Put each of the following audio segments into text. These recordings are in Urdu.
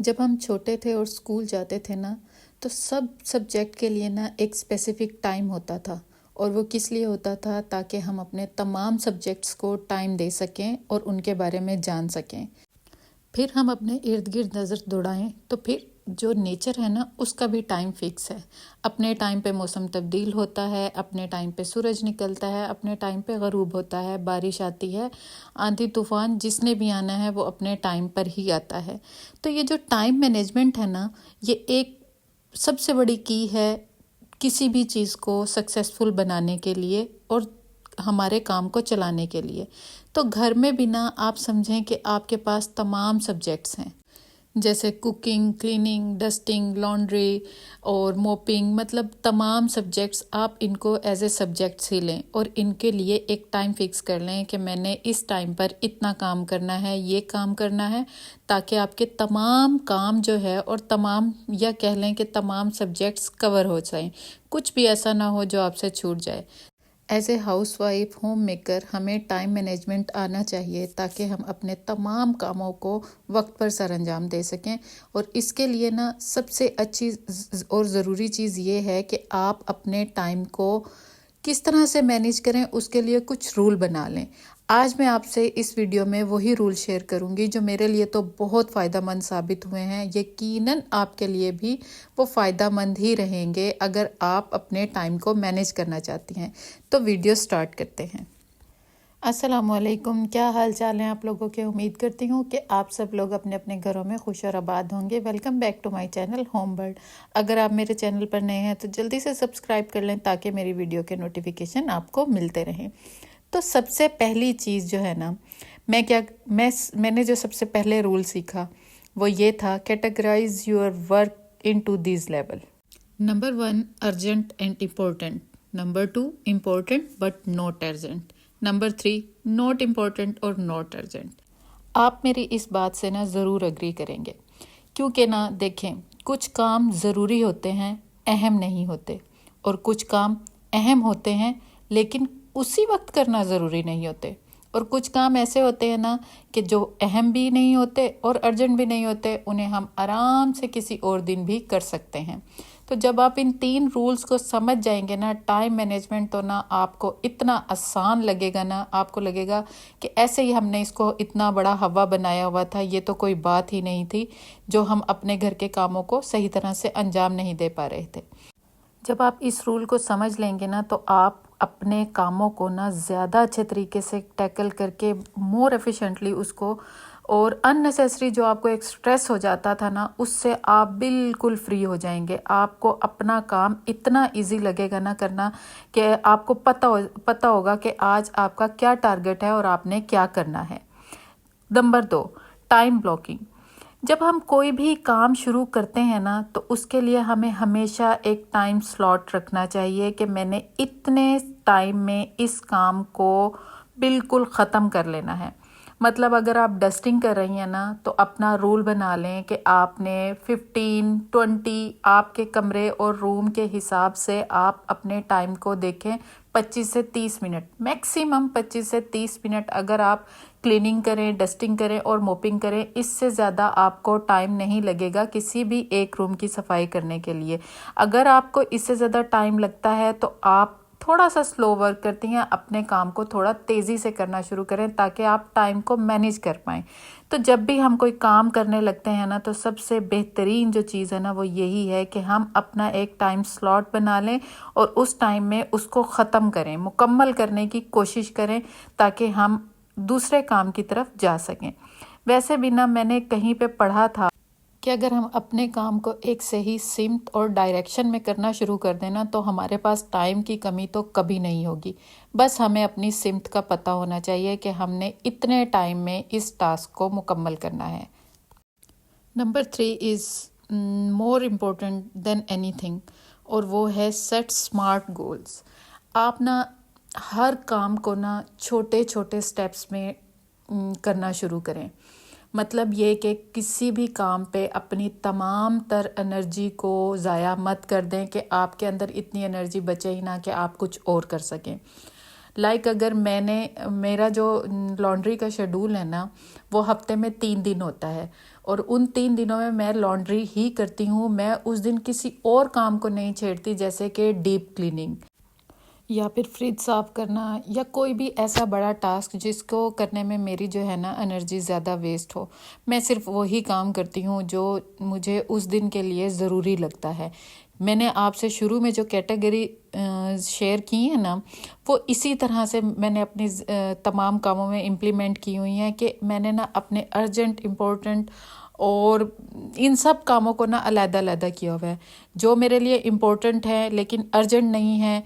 جب ہم چھوٹے تھے اور اسکول جاتے تھے نا، تو سب سبجیکٹ کے لیے نا ایک اسپیسیفک ٹائم ہوتا تھا، اور وہ کس لیے ہوتا تھا؟ تاکہ ہم اپنے تمام سبجیکٹس کو ٹائم دے سکیں اور ان کے بارے میں جان سکیں۔ پھر ہم اپنے ارد گرد نظر دوڑائیں تو پھر جو نیچر ہے نا، اس کا بھی ٹائم فکس ہے۔ اپنے ٹائم پہ موسم تبدیل ہوتا ہے، اپنے ٹائم پہ سورج نکلتا ہے، اپنے ٹائم پہ غروب ہوتا ہے، بارش آتی ہے، آندھی طوفان جس نے بھی آنا ہے وہ اپنے ٹائم پر ہی آتا ہے۔ تو یہ جو ٹائم مینجمنٹ ہے نا، یہ ایک سب سے بڑی کی ہے کسی بھی چیز کو سکسیسفل بنانے کے لیے اور ہمارے کام کو چلانے کے لیے۔ تو گھر میں بھی نا آپ سمجھیں کہ آپ کے پاس تمام سبجیکٹس ہیں، جیسے کوکنگ، کلیننگ، ڈسٹنگ، لانڈری اور موپنگ، مطلب تمام سبجیکٹس آپ ان کو ایز اے سبجیکٹس ہی لیں اور ان کے لیے ایک ٹائم فکس کر لیں کہ میں نے اس ٹائم پر اتنا کام کرنا ہے، یہ کام کرنا ہے، تاکہ آپ کے تمام کام جو ہے اور تمام، یا کہہ لیں کہ تمام سبجیکٹس کور ہو جائیں، کچھ بھی ایسا نہ ہو جو آپ سے چھوٹ جائے۔ As a house wife, home maker, ہمیں ٹائم مینجمنٹ آنا چاہیے تاکہ ہم اپنے تمام کاموں کو وقت پر سر انجام دے سکیں۔ اور اس کے لیے نا سب سے اچھی اور ضروری چیز یہ ہے کہ آپ اپنے ٹائم کو کس طرح سے مینیج کریں، اس کے لیے کچھ رول بنا لیں۔ آج میں آپ سے اس ویڈیو میں وہی رول شیئر کروں گی جو میرے لیے تو بہت فائدہ مند ثابت ہوئے ہیں، یقیناً آپ کے لیے بھی وہ فائدہ مند ہی رہیں گے اگر آپ اپنے ٹائم کو مینیج کرنا چاہتی ہیں۔ تو ویڈیو سٹارٹ کرتے ہیں۔ السلام علیکم، کیا حال چال ہیں آپ لوگوں کے؟ امید کرتی ہوں کہ آپ سب لوگ اپنے اپنے گھروں میں خوش اور آباد ہوں گے۔ Welcome back to my channel Home Bird. اگر آپ میرے چینل پر نئے ہیں تو جلدی سے سبسکرائب کر لیں تاکہ میری ویڈیو کے نوٹیفیکیشن آپ کو ملتے رہیں۔ تو سب سے پہلی چیز جو ہے نا، میں نے جو سب سے پہلے رول سیکھا وہ یہ تھا، categorize your work into these level. Number 1، urgent and important. Number 2، important but not urgent. Number 3، not important اور ناٹ ارجنٹ۔ آپ میری اس بات سے نا ضرور اگری کریں گے، کیونکہ نا دیکھیں، کچھ کام ضروری ہوتے ہیں، اہم نہیں ہوتے، اور کچھ کام اہم ہوتے ہیں لیکن اسی وقت کرنا ضروری نہیں ہوتے، اور کچھ کام ایسے ہوتے ہیں نا کہ جو اہم بھی نہیں ہوتے اور ارجنٹ بھی نہیں ہوتے، انہیں ہم آرام سے کسی اور دن بھی کر سکتے ہیں۔ تو جب آپ ان 3 رولز کو سمجھ جائیں گے نا، ٹائم مینجمنٹ تو نا آپ کو اتنا آسان لگے گا نا، آپ کو لگے گا کہ ایسے ہی ہم نے اس کو اتنا بڑا ہوا بنایا ہوا تھا، یہ تو کوئی بات ہی نہیں تھی جو ہم اپنے گھر کے کاموں کو صحیح طرح سے انجام نہیں دے پا رہے تھے۔ جب آپ اس رول کو سمجھ لیں گے نا، تو آپ اپنے کاموں کو نا زیادہ اچھے طریقے سے ٹیکل کر کے مور ایفیشینٹلی اس کو، اور ان نیسیسری جو آپ کو ایک سٹریس ہو جاتا تھا نا، اس سے آپ بالکل فری ہو جائیں گے۔ آپ کو اپنا کام اتنا ایزی لگے گا نا کرنا کہ آپ کو پتہ ہوگا کہ آج آپ کا کیا ٹارگٹ ہے اور آپ نے کیا کرنا ہے۔ Number 2، time blocking. جب ہم کوئی بھی کام شروع کرتے ہیں نا، تو اس کے لیے ہمیں ہمیشہ ایک ٹائم سلاٹ رکھنا چاہیے کہ میں نے اتنے ٹائم میں اس کام کو بالکل ختم کر لینا ہے۔ مطلب اگر آپ ڈسٹنگ کر رہی ہیں نا، تو اپنا رول بنا لیں کہ آپ نے 15-20 آپ کے کمرے اور روم کے حساب سے آپ اپنے ٹائم کو دیکھیں، 25 سے 30 منٹ، میکسیمم 25 سے 30 منٹ اگر آپ کلیننگ کریں، ڈسٹنگ کریں اور موپنگ کریں، اس سے زیادہ آپ کو ٹائم نہیں لگے گا کسی بھی ایک روم کی صفائی کرنے کے لیے۔ اگر آپ کو اس سے زیادہ ٹائم لگتا ہے تو آپ تھوڑا سا سلو ورک کرتی ہیں، اپنے کام کو تھوڑا تیزی سے کرنا شروع کریں تاکہ آپ ٹائم کو مینیج کر پائیں۔ تو جب بھی ہم کوئی کام کرنے لگتے ہیں نا، تو سب سے بہترین جو چیز ہے نا وہ یہی ہے کہ ہم اپنا ایک ٹائم سلاٹ بنا لیں اور اس ٹائم میں اس کو ختم کریں، مکمل کرنے کی کوشش کریں تاکہ ہم دوسرے کام کی طرف جا سکیں۔ ویسے بھی نا میں نے کہیں پہ پڑھا تھا کہ اگر ہم اپنے کام کو ایک صحیح سمت اور ڈائریکشن میں کرنا شروع کر دینا، تو ہمارے پاس ٹائم کی کمی تو کبھی نہیں ہوگی۔ بس ہمیں اپنی سمت کا پتہ ہونا چاہیے کہ ہم نے اتنے ٹائم میں اس ٹاسک کو مکمل کرنا ہے۔ نمبر 3 از مور امپورٹنٹ دین اینی تھنگ، اور وہ ہے سیٹ اسمارٹ گولز۔ آپ نا ہر کام کو نا چھوٹے چھوٹے سٹیپس میں کرنا شروع کریں۔ مطلب یہ کہ کسی بھی کام پہ اپنی تمام تر انرجی کو ضائع مت کر دیں کہ آپ کے اندر اتنی انرجی بچے ہی نہ کہ آپ کچھ اور کر سکیں۔ لائک اگر میرا جو لانڈری کا شیڈول ہے نا وہ ہفتے میں 3 دن ہوتا ہے، اور ان 3 دنوں میں لانڈری ہی کرتی ہوں، میں اس دن کسی اور کام کو نہیں چھیڑتی، جیسے کہ ڈیپ کلیننگ یا پھر فریج صاف کرنا یا کوئی بھی ایسا بڑا ٹاسک جس کو کرنے میں میری جو ہے نا انرجی زیادہ ویسٹ ہو۔ میں صرف وہی کام کرتی ہوں جو مجھے اس دن کے لیے ضروری لگتا ہے۔ میں نے آپ سے شروع میں جو کیٹیگری شیئر کی ہے نا، وہ اسی طرح سے میں نے اپنی تمام کاموں میں امپلیمنٹ کی ہوئی ہیں کہ میں نے نا اپنے ارجنٹ، امپورٹنٹ اور ان سب کاموں کو نا علیحدہ علیحدہ کیا ہوا ہے۔ جو میرے لیے امپورٹنٹ ہے لیکن ارجنٹ نہیں ہے،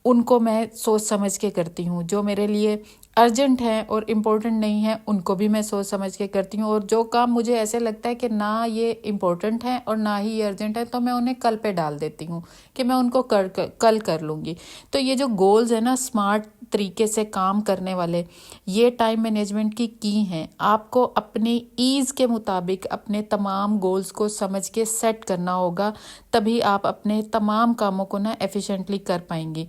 ان کو میں سوچ سمجھ کے کرتی ہوں۔ جو میرے لیے ارجنٹ ہے اور امپورٹنٹ نہیں ہے، ان کو بھی میں سوچ سمجھ کے کرتی ہوں، اور جو کام مجھے ایسے لگتا ہے کہ نہ یہ امپورٹنٹ ہے اور نہ ہی یہ ارجنٹ ہے، تو میں انہیں کل پہ ڈال دیتی ہوں کہ میں ان کو کل کر لوں گی۔ تو یہ جو گولز ہیں نا اسمارٹ طریقے سے کام کرنے والے، یہ ٹائم مینجمنٹ کی ہیں۔ آپ کو اپنی ایز کے مطابق اپنے تمام گولز کو سمجھ کے سیٹ کرنا ہوگا، تبھی آپ اپنے تمام کاموں کو نا ایفیشینٹلی کر پائیں گی۔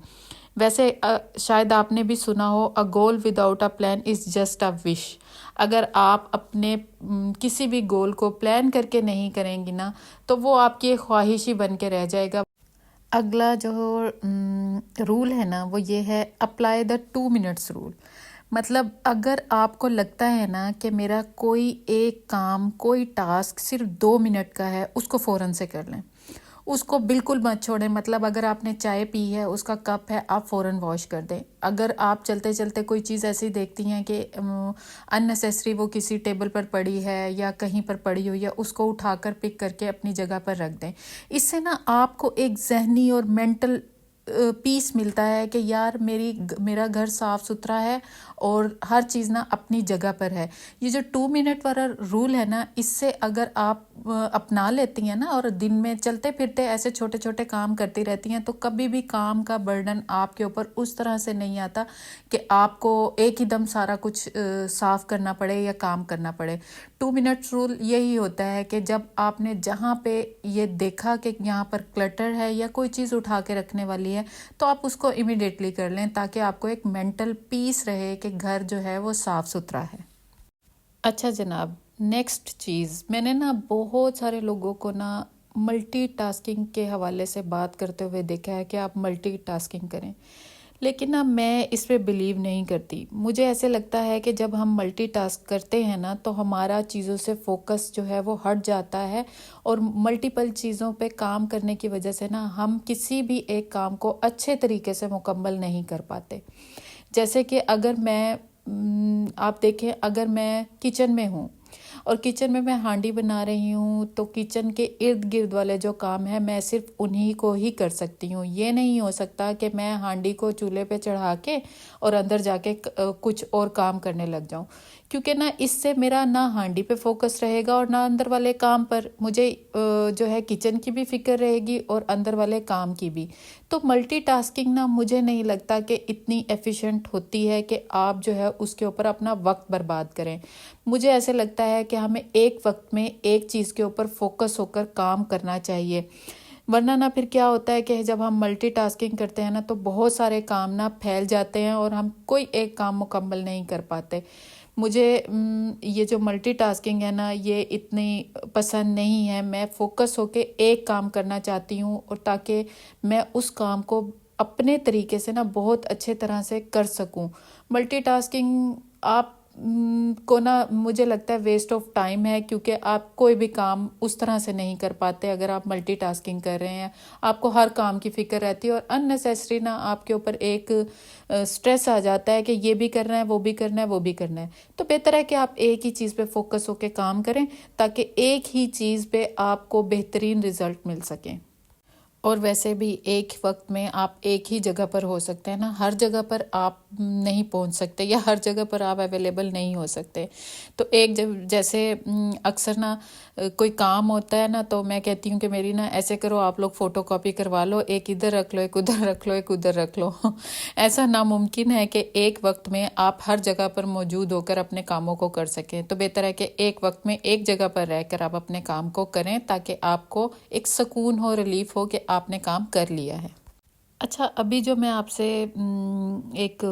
ویسے شاید آپ نے بھی سنا ہو، a goal without a plan is just a wish. اگر آپ اپنے کسی بھی گول کو پلان کر کے نہیں کریں گی نا، تو وہ آپ کی خواہش ہی بن کے رہ جائے گا۔ اگلا جو رول ہے نا وہ یہ ہے، اپلائی دا 2 منٹس رول۔ مطلب اگر آپ کو لگتا ہے نا کہ میرا کوئی ایک کام، کوئی ٹاسک صرف 2 منٹ کا ہے، اس کو فوراً سے کر لیں، اس کو بالکل مت چھوڑیں۔ مطلب اگر آپ نے چائے پی ہے، اس کا کپ ہے، آپ فوراً واش کر دیں۔ اگر آپ چلتے چلتے کوئی چیز ایسی دیکھتی ہیں کہ اننیسیسری وہ کسی ٹیبل پر پڑی ہے یا کہیں پر پڑی ہوئی ہے، اس کو اٹھا کر پک کر کے اپنی جگہ پر رکھ دیں۔ اس سے نا آپ کو ایک ذہنی اور مینٹل پیس ملتا ہے کہ یار میرا گھر صاف ستھرا ہے اور ہر چیز نا اپنی جگہ پر ہے۔ یہ جو 2 منٹ والا رول ہے نا، اس سے اگر آپ اپنا لیتی ہیں نا اور دن میں چلتے پھرتے ایسے چھوٹے چھوٹے کام کرتی رہتی ہیں، تو کبھی بھی کام کا برڈن آپ کے اوپر اس طرح سے نہیں آتا کہ آپ کو ایک ہی دم سارا کچھ صاف کرنا پڑے یا کام کرنا پڑے۔ 2 منٹ رول یہی ہوتا ہے کہ جب آپ نے جہاں پہ یہ دیکھا کہ یہاں پر کلٹر ہے یا کوئی چیز اٹھا کے رکھنے والی ہے، تو آپ اس کو امیڈیٹلی کر لیں، تاکہ آپ کو ایک مینٹل پیس رہے کہ گھر جو ہے وہ صاف ستھرا ہے۔ اچھا جناب، نیکسٹ چیز، میں نے نا بہت سارے لوگوں کو نا ملٹی ٹاسکنگ کے حوالے سے بات کرتے ہوئے دیکھا ہے کہ آپ ملٹی ٹاسکنگ کریں، لیکن نا میں اس پہ بلیو نہیں کرتی۔ مجھے ایسے لگتا ہے کہ جب ہم ملٹی ٹاسک کرتے ہیں نا، تو ہمارا چیزوں سے فوکس جو ہے وہ ہٹ جاتا ہے، اور ملٹیپل چیزوں پہ کام کرنے کی وجہ سے نا ہم کسی بھی ایک کام کو اچھے طریقے سے مکمل نہیں کر پاتے۔ جیسے کہ اگر میں آپ دیکھیں، اگر میں کچن میں ہوں اور کچن میں ہانڈی بنا رہی ہوں، تو کچن کے ارد گرد والے جو کام ہیں میں صرف انہی کو ہی کر سکتی ہوں۔ یہ نہیں ہو سکتا کہ میں ہانڈی کو چولہے پہ چڑھا کے اور اندر جا کے کچھ اور کام کرنے لگ جاؤں، کیونکہ نا اس سے میرا نہ ہانڈی پہ فوکس رہے گا اور نہ اندر والے کام پر۔ مجھے جو ہے کچن کی بھی فکر رہے گی اور اندر والے کام کی بھی۔ تو ملٹی ٹاسکنگ نا مجھے نہیں لگتا کہ اتنی ایفیشینٹ ہوتی ہے کہ آپ جو ہے اس کے اوپر اپنا وقت برباد کریں۔ مجھے ایسے لگتا ہے کہ ہمیں ایک وقت میں ایک چیز کے اوپر فوکس ہو کر کام کرنا چاہیے، ورنہ نا پھر کیا ہوتا ہے کہ جب ہم ملٹی ٹاسکنگ کرتے ہیں نا، تو بہت سارے کام نا پھیل جاتے ہیں اور ہم کوئی ایک کام مکمل نہیں کر پاتے۔ مجھے یہ جو ملٹی ٹاسکنگ ہے نا، یہ اتنی پسند نہیں ہے۔ میں فوکس ہو کے ایک کام کرنا چاہتی ہوں، اور تاکہ میں اس کام کو اپنے طریقے سے نا بہت اچھے طرح سے کر سکوں۔ ملٹی ٹاسکنگ آپ کو نا مجھے لگتا ہے ویسٹ آف ٹائم ہے، کیونکہ آپ کوئی بھی کام اس طرح سے نہیں کر پاتے اگر آپ ملٹی ٹاسکنگ کر رہے ہیں۔ آپ کو ہر کام کی فکر رہتی ہے، اور اننیسیسری نا آپ کے اوپر ایک سٹریس آ جاتا ہے کہ یہ بھی کرنا ہے، وہ بھی کرنا ہے، وہ بھی کرنا ہے۔ تو بہتر ہے کہ آپ ایک ہی چیز پہ فوکس ہو کے کام کریں، تاکہ ایک ہی چیز پہ آپ کو بہترین رزلٹ مل سکیں۔ اور ویسے بھی ایک وقت میں آپ ایک ہی جگہ پر ہو سکتے ہیں نا، ہر جگہ پر آپ نہیں پہنچ سکتے، یا ہر جگہ پر آپ اویلیبل نہیں ہو سکتے۔ تو جیسے اکثر نا کوئی کام ہوتا ہے نا، تو میں کہتی ہوں کہ میری نا ایسے کرو، آپ لوگ فوٹو کاپی کروا لو، ایک ادھر رکھ لو، ایک ادھر رکھ لو، ایک ادھر رکھ لو۔ ایسا ناممکن ہے کہ ایک وقت میں آپ ہر جگہ پر موجود ہو کر اپنے کاموں کو کر سکیں۔ تو بہتر ہے کہ ایک وقت میں ایک جگہ پر رہ کر آپ اپنے کام کو کریں، تاکہ آپ کو ایک سکون ہو، ریلیف ہو کہ آپ نے کام کر لیا ہے۔ اچھا، ابھی جو میں آپ سے ایک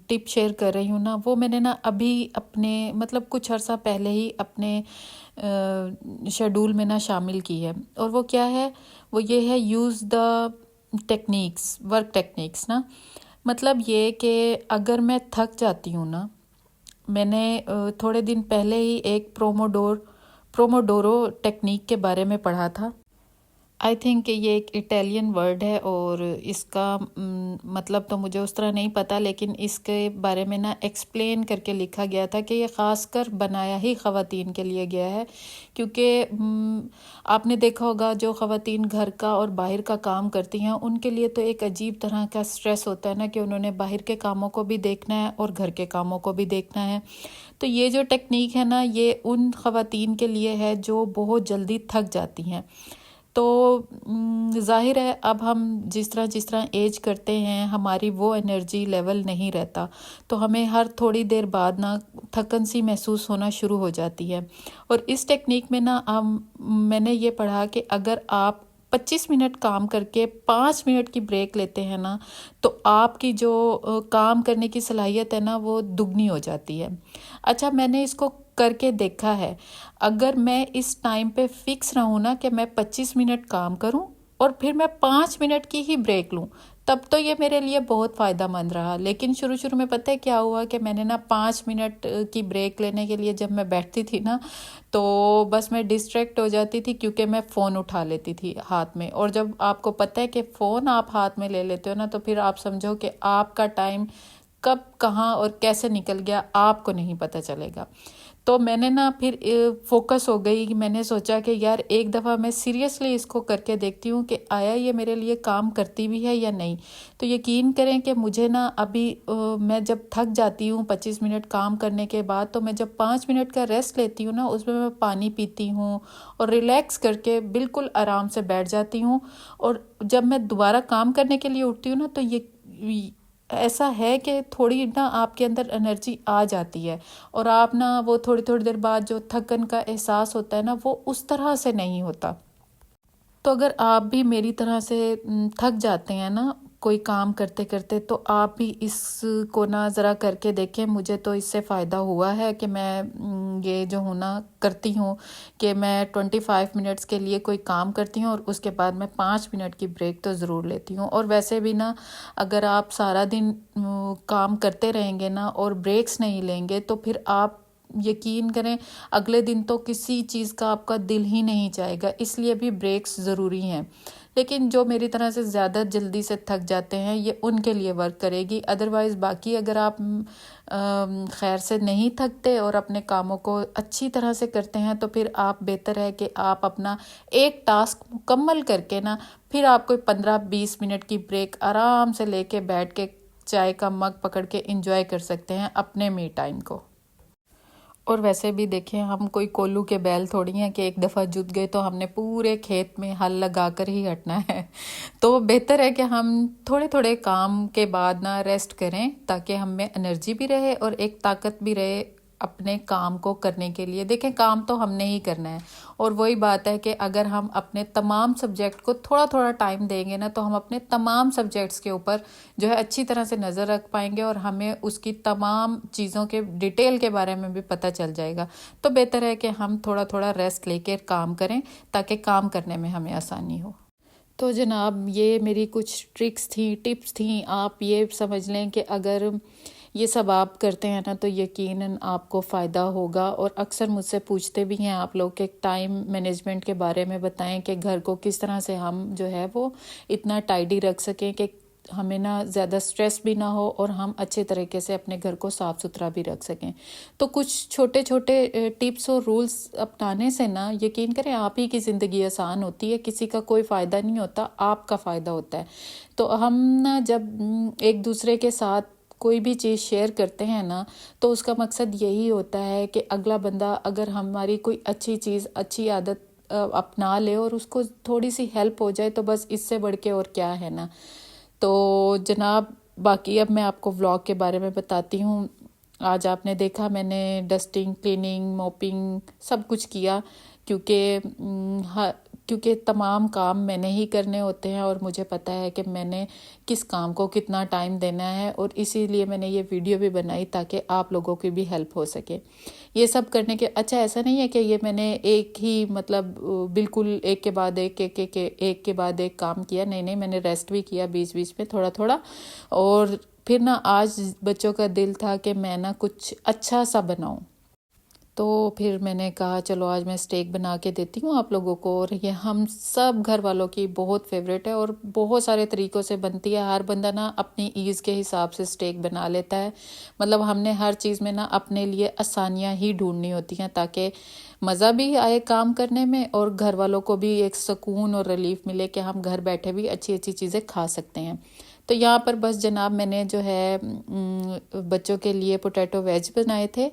ٹپ شیئر کر رہی ہوں نا، وہ میں نے نا ابھی اپنے مطلب کچھ عرصہ پہلے ہی اپنے شیڈول میں نا شامل کی ہے، اور وہ کیا ہے، وہ یہ ہے use the techniques, work techniques نا. مطلب یہ کہ اگر میں تھک جاتی ہوں نا، میں نے تھوڑے دن پہلے ہی ایک پروموڈورو ٹیکنیک کے بارے میں پڑھا تھا. آئی تھنک کہ یہ ایک اٹیلین ورڈ ہے، اور اس کا مطلب تو مجھے اس طرح نہیں پتہ، لیکن اس کے بارے میں نا ایکسپلین کر کے لکھا گیا تھا کہ یہ خاص کر بنایا ہی خواتین کے لیے گیا ہے، کیونکہ آپ نے دیکھا ہوگا جو خواتین گھر کا اور باہر کا کام کرتی ہیں، ان کے لیے تو ایک عجیب طرح کا سٹریس ہوتا ہے نا، کہ انہوں نے باہر کے کاموں کو بھی دیکھنا ہے اور گھر کے کاموں کو بھی دیکھنا ہے. تو یہ جو ٹیکنیک ہے نا، یہ ان خواتین کے لیے ہے جو بہت جلدی تھک جاتی ہیں. تو ظاہر ہے اب ہم جس طرح ایج کرتے ہیں، ہماری وہ انرجی لیول نہیں رہتا، تو ہمیں ہر تھوڑی دیر بعد نا تھکن سی محسوس ہونا شروع ہو جاتی ہے. اور اس ٹیکنیک میں نا میں نے یہ پڑھا کہ اگر آپ 25 منٹ کام کر کے 5 منٹ کی بریک لیتے ہیں نا، تو آپ کی جو کام کرنے کی صلاحیت ہے نا، وہ دگنی ہو جاتی ہے. اچھا، میں نے اس کو کر کے دیکھا ہے. اگر میں اس ٹائم پہ فکس رہوں نا کہ میں 25 منٹ کام کروں اور پھر میں 5 منٹ کی ہی بریک لوں، تب تو یہ میرے لیے بہت فائدہ مند رہا. لیکن شروع میں پتہ ہے کیا ہوا، کہ میں نے نا 5 منٹ کی بریک لینے کے لیے جب میں بیٹھتی تھی نا، تو بس میں ڈسٹریکٹ ہو جاتی تھی، کیونکہ میں فون اٹھا لیتی تھی ہاتھ میں. اور جب آپ کو پتہ ہے کہ فون آپ ہاتھ میں لے لیتے ہو نا، تو پھر آپ سمجھو کہ آپ کا ٹائم کب کہاں اور کیسے نکل گیا آپ کو نہیں پتہ چلے گا. تو میں نے نا پھر فوکس ہو گئی کہ میں نے سوچا کہ یار ایک دفعہ میں سیریسلی اس کو کر کے دیکھتی ہوں کہ آیا یہ میرے لیے کام کرتی بھی ہے یا نہیں. تو یقین کریں کہ مجھے نا ابھی میں جب تھک جاتی ہوں 25 منٹ کام کرنے کے بعد، تو میں جب 5 منٹ کا ریسٹ لیتی ہوں نا، اس میں پانی پیتی ہوں اور ریلیکس کر کے بالکل آرام سے بیٹھ جاتی ہوں. اور جب میں دوبارہ کام کرنے کے لیے اٹھتی ہوں نا، تو یہ ایسا ہے کہ تھوڑی نا آپ کے اندر انرجی آ جاتی ہے، اور آپ نا وہ تھوڑی دیر بعد جو تھکن کا احساس ہوتا ہے نا، وہ اس طرح سے نہیں ہوتا. تو اگر آپ بھی میری طرح سے تھک جاتے ہیں نا کوئی کام کرتے کرتے، تو آپ بھی اس کو نا ذرا کر کے دیکھیں. مجھے تو اس سے فائدہ ہوا ہے کہ میں یہ جو ہوں نا کرتی ہوں کہ میں 25 منٹس کے لیے کوئی کام کرتی ہوں، اور اس کے بعد میں 5 منٹ کی بریک تو ضرور لیتی ہوں. اور ویسے بھی نا اگر آپ سارا دن کام کرتے رہیں گے نا اور بریکس نہیں لیں گے، تو پھر آپ یقین کریں اگلے دن تو کسی چیز کا آپ کا دل ہی نہیں چاہے گا. اس لیے بھی بریکس ضروری ہیں. لیکن جو میری طرح سے زیادہ جلدی سے تھک جاتے ہیں، یہ ان کے لیے ورک کرے گی. ادروائز باقی اگر آپ خیر سے نہیں تھکتے اور اپنے کاموں کو اچھی طرح سے کرتے ہیں، تو پھر آپ بہتر ہے کہ آپ اپنا ایک ٹاسک مکمل کر کے نا، پھر آپ کوئی 15-20 منٹ کی بریک آرام سے لے کے بیٹھ کے چائے کا مگ پکڑ کے انجوائے کر سکتے ہیں اپنے می ٹائم کو. اور ویسے بھی دیکھیں، ہم کوئی کولو کے بیل تھوڑی ہیں کہ ایک دفعہ جت گئے تو ہم نے پورے کھیت میں ہل لگا کر ہی ہٹنا ہے. تو بہتر ہے کہ ہم تھوڑے کام کے بعد نا ریسٹ کریں، تاکہ ہم میں انرجی بھی رہے اور ایک طاقت بھی رہے اپنے کام کو کرنے کے لیے. دیکھیں کام تو ہم نے ہی کرنا ہے، اور وہی بات ہے کہ اگر ہم اپنے تمام سبجیکٹ کو تھوڑا ٹائم دیں گے نا، تو ہم اپنے تمام سبجیکٹس کے اوپر جو ہے اچھی طرح سے نظر رکھ پائیں گے، اور ہمیں اس کی تمام چیزوں کے ڈیٹیل کے بارے میں بھی پتہ چل جائے گا. تو بہتر ہے کہ ہم تھوڑا ریسٹ لے کے کام کریں، تاکہ کام کرنے میں ہمیں آسانی ہو. تو جناب یہ میری کچھ ٹرکس تھیں، ٹپس تھیں. آپ یہ سمجھ لیں کہ اگر یہ سب آپ کرتے ہیں نا، تو یقیناً آپ کو فائدہ ہوگا. اور اکثر مجھ سے پوچھتے بھی ہیں آپ لوگ کہ ٹائم مینجمنٹ کے بارے میں بتائیں، کہ گھر کو کس طرح سے ہم جو ہے وہ اتنا ٹائڈی رکھ سکیں کہ ہمیں نا زیادہ سٹریس بھی نہ ہو، اور ہم اچھے طریقے سے اپنے گھر کو صاف ستھرا بھی رکھ سکیں. تو کچھ چھوٹے ٹپس اور رولز اپنانے سے نا یقین کریں آپ ہی کی زندگی آسان ہوتی ہے. کسی کا کوئی فائدہ نہیں ہوتا، آپ کا فائدہ ہوتا ہے. تو ہم نا جب ایک دوسرے کے ساتھ کوئی بھی چیز شیئر کرتے ہیں نا، تو اس کا مقصد یہی ہوتا ہے کہ اگلا بندہ اگر ہماری کوئی اچھی چیز، اچھی عادت اپنا لے اور اس کو تھوڑی سی ہیلپ ہو جائے، تو بس اس سے بڑھ کے اور کیا ہے نا. تو جناب باقی اب میں آپ کو ولاگ کے بارے میں بتاتی ہوں. آج آپ نے دیکھا میں نے ڈسٹنگ، کلیننگ، موپنگ سب کچھ کیا، کیونکہ کیونکہ تمام کام میں نے ہی کرنے ہوتے ہیں اور مجھے پتہ ہے کہ میں نے کس کام کو کتنا ٹائم دینا ہے، اور اسی لیے میں نے یہ ویڈیو بھی بنائی تاکہ آپ لوگوں کی بھی ہیلپ ہو سکے یہ سب کرنے کے۔ اچھا ایسا نہیں ہے کہ یہ میں نے ایک ہی مطلب بالکل ایک کے بعد ایک کے بعد ایک کام کیا، نہیں، میں نے ریسٹ بھی کیا بیچ بیچ میں تھوڑا تھوڑا، اور پھر نا آج بچوں کا دل تھا کہ میں نا کچھ اچھا سا بناؤں، تو پھر میں نے کہا چلو آج میں اسٹیک بنا کے دیتی ہوں آپ لوگوں کو، اور یہ ہم سب گھر والوں کی بہت فیوریٹ ہے اور بہت سارے طریقوں سے بنتی ہے۔ ہر بندہ نا اپنی ایز کے حساب سے اسٹیک بنا لیتا ہے، مطلب ہم نے ہر چیز میں نا اپنے لیے آسانیاں ہی ڈھونڈنی ہوتی ہیں تاکہ مزہ بھی آئے کام کرنے میں اور گھر والوں کو بھی ایک سکون اور ریلیف ملے کہ ہم گھر بیٹھے بھی اچھی اچھی چیزیں کھا سکتے ہیں۔ تو یہاں پر بس جناب میں نے جو ہے بچوں کے لیے پوٹیٹو ویج بنائے تھے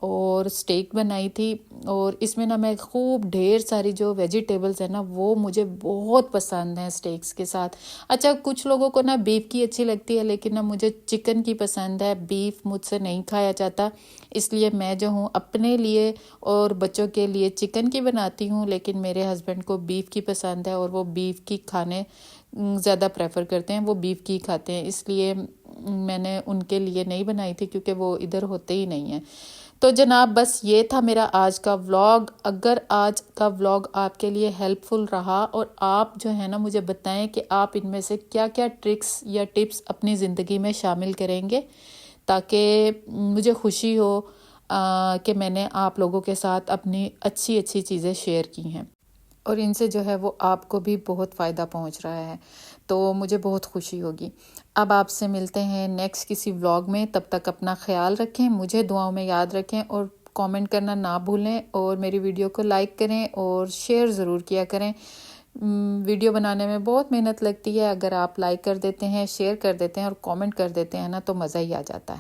اور اسٹیک بنائی تھی، اور اس میں نا میں خوب ڈھیر ساری جو ویجیٹیبلز ہیں نا وہ مجھے بہت پسند ہیں اسٹیکس کے ساتھ۔ اچھا کچھ لوگوں کو نا بیف کی اچھی لگتی ہے، لیکن نا مجھے چکن کی پسند ہے، بیف مجھ سے نہیں کھایا جاتا، اس لیے میں جو ہوں اپنے لیے اور بچوں کے لیے چکن کی بناتی ہوں، لیکن میرے ہسبینڈ کو بیف کی پسند ہے اور وہ بیف کی کھانے زیادہ پریفر کرتے ہیں، وہ بیف کی کھاتے ہیں، اس لیے میں نے ان کے لیے نہیں بنائی تھی کیونکہ وہ ادھر ہوتے ہی نہیں ہیں۔ تو جناب بس یہ تھا میرا آج کا ولاگ۔ اگر آج کا ولاگ آپ کے لیے ہیلپ فل رہا اور آپ جو ہے نا مجھے بتائیں کہ آپ ان میں سے کیا کیا ٹرکس یا ٹپس اپنی زندگی میں شامل کریں گے تاکہ مجھے خوشی ہو کہ میں نے آپ لوگوں کے ساتھ اپنی اچھی اچھی چیزیں شیئر کی ہیں اور ان سے جو ہے وہ آپ کو بھی بہت فائدہ پہنچ رہا ہے، تو مجھے بہت خوشی ہوگی۔ اب آپ سے ملتے ہیں نیکسٹ کسی ولاگ میں، تب تک اپنا خیال رکھیں، مجھے دعاؤں میں یاد رکھیں اور کامنٹ کرنا نہ بھولیں، اور میری ویڈیو کو لائک کریں اور شیئر ضرور کیا کریں۔ ویڈیو بنانے میں بہت محنت لگتی ہے، اگر آپ لائک کر دیتے ہیں، شیئر کر دیتے ہیں اور کامنٹ کر دیتے ہیں نا تو مزہ ہی آ جاتا ہے۔